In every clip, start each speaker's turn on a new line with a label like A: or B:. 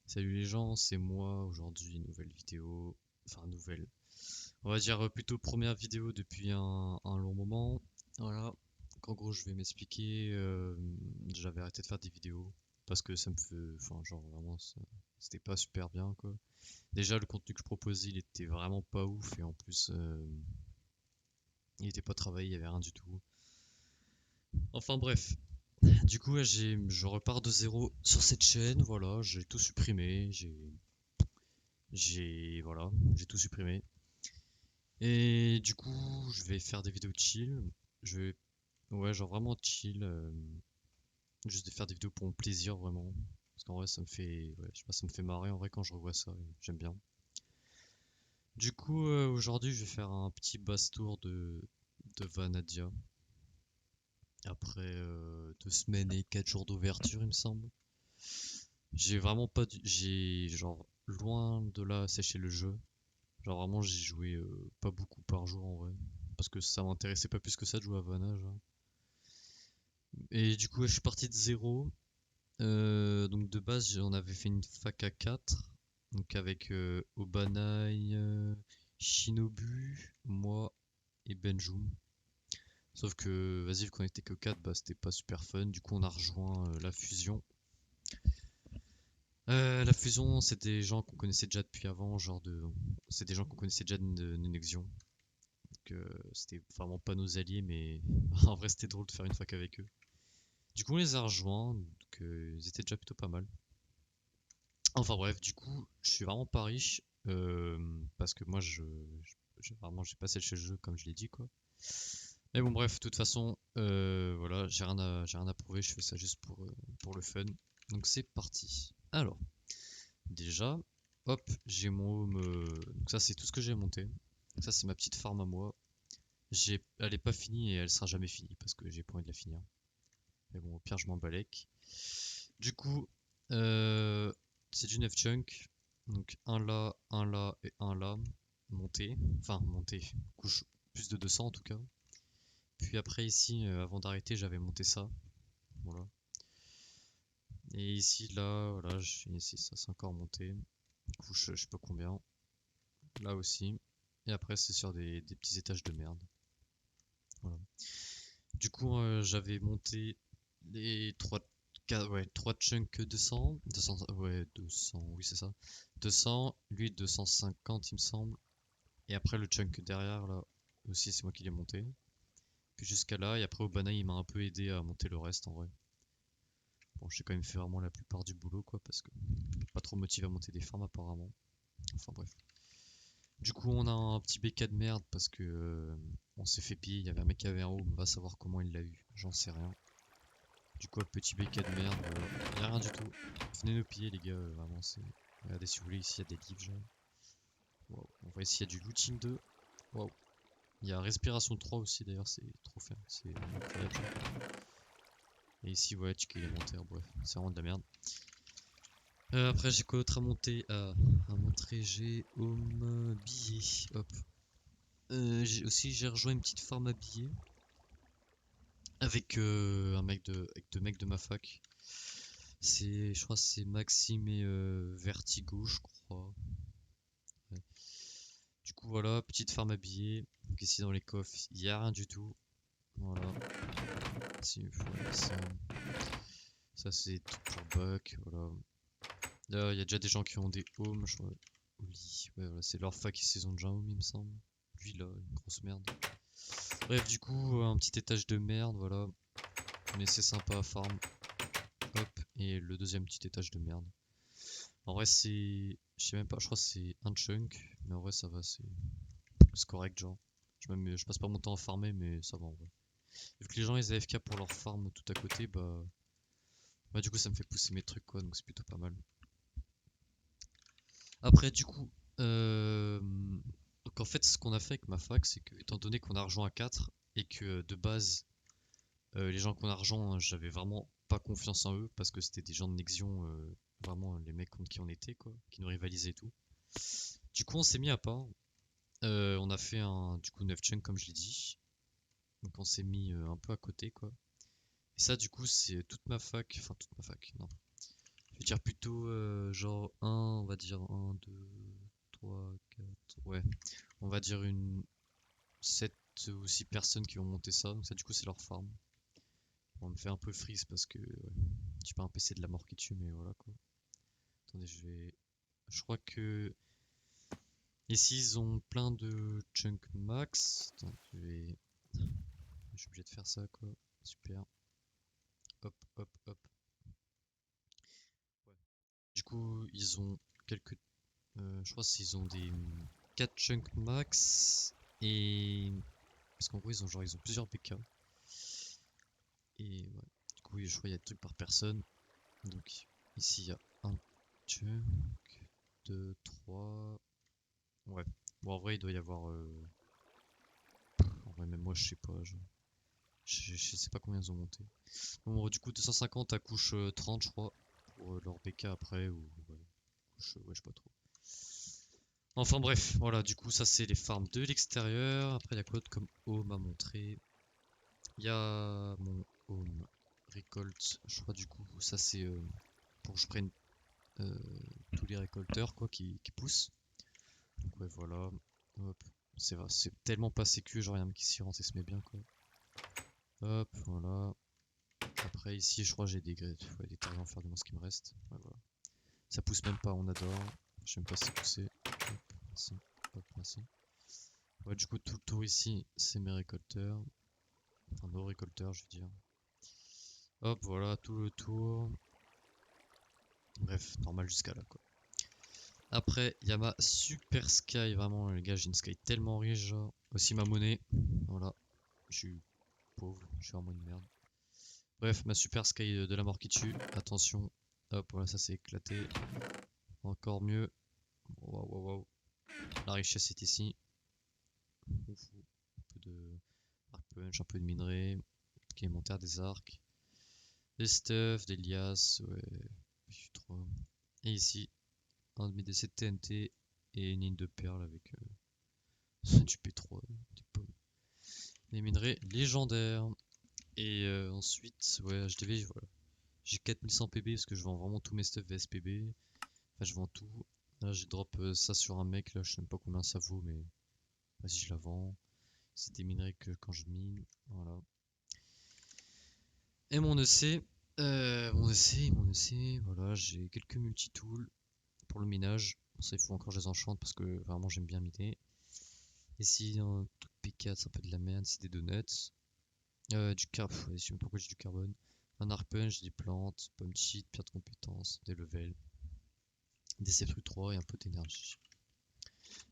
A: Salut les gens, c'est moi aujourd'hui, nouvelle vidéo, enfin nouvelle, on va dire plutôt première vidéo depuis un long moment. Voilà, donc en gros je vais m'expliquer, j'avais arrêté de faire des vidéos parce que ça me fait, enfin genre vraiment c'était pas super bien quoi. Déjà le contenu que je proposais il était vraiment pas ouf et en plus il était pas travaillé, il y avait rien du tout. Enfin bref, du coup ouais, je repars de zéro sur cette chaîne, voilà, j'ai tout supprimé, voilà, j'ai tout supprimé. Et du coup, je vais faire des vidéos chill. Je vais, ouais, genre vraiment chill. Juste de faire des vidéos pour mon plaisir, vraiment. Parce qu'en vrai, ça me fait, ouais, je sais pas, ça me fait marrer en vrai quand je revois ça. J'aime bien. Du coup, aujourd'hui, je vais faire un petit basse-tour de Vanadia. Après 2 semaines et 4 jours d'ouverture, il me semble. J'ai vraiment pas, j'ai genre loin de là séché le jeu. Genre vraiment, j'ai joué pas beaucoup par jour en vrai. Parce que ça m'intéressait pas plus que ça de jouer à Vanage. Et du coup, ouais, je suis parti de zéro. Donc de base, on avait fait une fac à 4. Donc avec Obanai, Shinobu, moi et Benjoum. Sauf que, vas-y, vu qu'on était que 4, bah c'était pas super fun. Du coup, on a rejoint la fusion. La fusion, c'est des gens qu'on connaissait déjà depuis avant, genre de. C'est des gens qu'on connaissait déjà de Nenexion. Donc c'était vraiment pas nos alliés, mais en vrai, c'était drôle de faire une fac avec eux. Du coup, on les a rejoints, donc ils étaient déjà plutôt pas mal. Enfin bref, du coup, je suis vraiment pas riche parce que moi, vraiment, j'ai pas séché le jeu comme je l'ai dit quoi. Mais bon, bref, de toute façon, voilà, j'ai rien à prouver, je fais ça juste pour le fun. Donc c'est parti. Alors, déjà, hop, j'ai mon home. Donc ça, c'est tout ce que j'ai monté. Donc ça, c'est ma petite farm à moi. Elle est pas finie et elle sera jamais finie parce que j'ai pas envie de la finir. Mais bon, au pire, je m'en balèque. Du coup, euh, c'est du 9 chunk. Donc un là et un là. Monté. Enfin, monté. Couche plus de 200 en tout cas. Puis après, ici, avant d'arrêter, j'avais monté ça. Voilà. Et ici, là, voilà, ici, ça c'est encore monté. Couche, je sais pas combien. Là aussi. Et après, c'est sur des petits étages de merde. Voilà. Du coup, j'avais monté les 3 chunks 200, 200, ouais, 200, oui, c'est ça. 200, lui 250, il me semble. Et après, le chunk derrière, là, aussi, c'est moi qui l'ai monté. Puis jusqu'à là, et après, Obana, il m'a un peu aidé à monter le reste en vrai. Bon, j'ai quand même fait vraiment la plupart du boulot, quoi, parce que pas trop motivé à monter des farms apparemment. Enfin bref. Du coup, on a un petit BK de merde parce que on s'est fait piller. Il y avait un mec qui avait un home, va savoir comment il l'a eu, j'en sais rien. Du coup, petit BK de merde, voilà. Y'a rien du tout. Venez nous piller, les gars, vraiment, c'est. Regardez si vous voulez, ici il y a des livres, genre. Wow. On voit ici il y a du looting 2. Waouh. Il y a respiration 3 aussi, d'ailleurs, c'est trop fin. C'est incroyable, genre. Et ici, ouais, ticket élémentaire, bref, c'est vraiment de la merde. Après, j'ai quoi d'autre à monter? À montrer, j'ai home billet. Hop. J'ai rejoint une petite farm à billets avec avec deux mecs de ma fac. Je crois, c'est Maxime et Vertigo, je crois. Ouais. Du coup, voilà, petite farm à billets. Donc ici dans les coffres, il n'y a rien du tout. Voilà. Ici, ouais, ça c'est tout pour Buck. Voilà. Là, il y a déjà des gens qui ont des homes, je crois. Oli. Ouais, voilà, c'est leur fac qui saison déjà home, il me semble. Lui là, une grosse merde. Bref, du coup, un petit étage de merde, voilà. Mais c'est sympa à farm. Hop, et le deuxième petit étage de merde. En vrai, c'est. Je sais même pas, je crois que c'est un chunk. Mais en vrai, ça va, c'est correct, genre. Je passe pas mon temps à farmer, mais ça va en vrai. Vu que les gens ils AFK pour leur farm tout à côté, bah du coup, ça me fait pousser mes trucs, quoi. Donc c'est plutôt pas mal. Après, du coup, donc en fait, ce qu'on a fait avec ma fac, c'est que, étant donné qu'on a rejoint à 4 et que de base, les gens qu'on a rejoint, j'avais vraiment pas confiance en eux parce que c'était des gens de Nexion, vraiment les mecs contre qui on était, quoi, qui nous rivalisaient et tout. Du coup, on s'est mis à part. On a fait un du coup 9 chunk comme je l'ai dit. Donc on s'est mis un peu à côté, quoi. Et ça, du coup, c'est toute ma fac, enfin toute ma fac, non. vais dire plutôt genre on va dire un 2 3 4 ouais. On va dire une 7 ou 6 personnes qui vont monter ça. Donc ça du coup c'est leur farm. On me fait un peu freeze parce que j'ai pas un PC de la mort qui tue, mais voilà quoi. Attendez, je crois que ici ils ont plein de chunk max. Attends, je suis obligé de faire ça quoi. Super. Hop, hop, hop. Ouais. Du coup, ils ont quelques. Je crois qu'ils ont des 4 chunk max. Et. Parce qu'en gros, ils ont plusieurs PK. Et ouais. Du coup, je crois qu'il y a des trucs par personne. Donc, ici, il y a un chunk, 2, 3. Ouais. Bon, en vrai, il doit y avoir. En vrai, même moi, je sais pas. Je sais pas combien ils ont monté. Bon, du coup, 250 à couche 30, je crois. Pour leur BK après. Ou. Ouais, couche, ouais, je sais pas trop. Enfin bref, voilà, du coup ça c'est les farms de l'extérieur. Après il y a quoi d'autre comme home à montrer? Il y a mon home récolte, je crois du coup ça c'est pour que je prenne euh, tous les récolteurs quoi qui poussent. Donc ouais voilà, hop, c'est tellement pas sécu, genre rien qui s'y rentre et se met bien quoi. Hop, voilà. Après ici je crois j'ai des terriens faire du moins ce qui me reste. Ouais, voilà. Ça pousse même pas, on adore. Je sais même pas si c'est poussé. Hop, merci. Hop, merci. Ouais, du coup, tout le tour ici, c'est mes récolteurs. Enfin, nos récolteurs, je veux dire. Hop, voilà, tout le tour. Bref, normal jusqu'à là, quoi. Après, il y a ma super sky. Vraiment, les gars, j'ai une sky tellement riche, genre. Aussi ma monnaie. Voilà. Je suis pauvre. Je suis vraiment une merde. Bref, ma super sky de la mort qui tue. Attention. Hop, voilà, ça s'est éclaté. Encore mieux. Waouh, waouh, waouh. La richesse est ici. Ouf, un peu de arc punch, un peu de minerai. Élémentaire des arcs. Des stuff, des liasses, ouais. Je suis trop. Et ici, un de mes décès de TNT et une ligne de perles avec du P3, des pommes. Des minerais légendaires. Et ensuite, ouais, HDV, voilà. J'ai 4100 PB parce que je vends vraiment tous mes stuff VSPB. Enfin, je vends tout. Là, j'ai drop ça sur un mec, là, je sais même pas combien ça vaut, mais vas-y, je la vends. C'est des minerais que quand je mine, voilà. Et mon EC, mon EC, voilà, j'ai quelques multitools pour le minage. Pour ça, il faut encore que je les enchante parce que vraiment j'aime bien miner. Ici, un truc P4, c'est un peu de la merde, c'est des donuts. Du carbone, je sais même pas pourquoi j'ai du carbone. Un arpunch, des plantes, pomme cheat, pierre de compétence, des levels, des C-Fruit 3 et un peu d'énergie.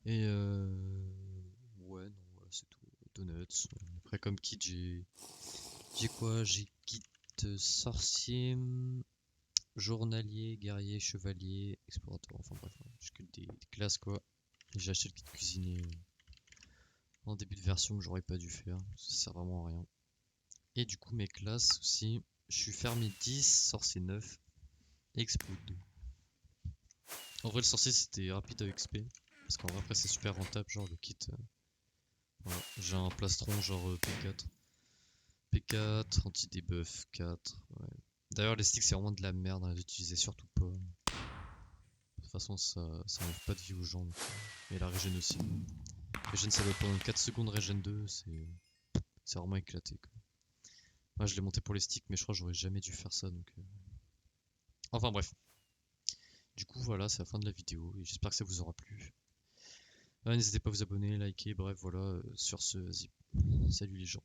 A: Et ouais, non, voilà, c'est tout. Donuts. Après, comme kit, j'ai quoi? J'ai kit sorcier, journalier, guerrier, chevalier, explorateur. Enfin bref, j'ai que des classes quoi. J'ai acheté le kit cuisinier en début de version que j'aurais pas dû faire. Ça sert vraiment à rien. Et du coup, mes classes aussi. Je suis fermier 10, sorcier 9, expo 2. En vrai, le sorcier c'était rapide à XP. Parce qu'en vrai, après, c'est super rentable. Genre, le kit. Voilà. J'ai un plastron genre P4. P4, anti-debuff 4. Ouais. D'ailleurs, les sticks, c'est vraiment de la merde. Hein, les utiliser surtout pas. De toute façon, ça enlève pas de vie aux gens. Donc, et la régène aussi. Régène, ça doit pendant 4 secondes. Régène 2, c'est vraiment éclaté. Quoi. Moi, je l'ai monté pour les sticks, mais je crois que j'aurais jamais dû faire ça. Donc, enfin, bref. Du coup, voilà, c'est la fin de la vidéo. Et j'espère que ça vous aura plu. N'hésitez pas à vous abonner, liker. Bref, voilà. Sur ce, vas-y. Salut les gens.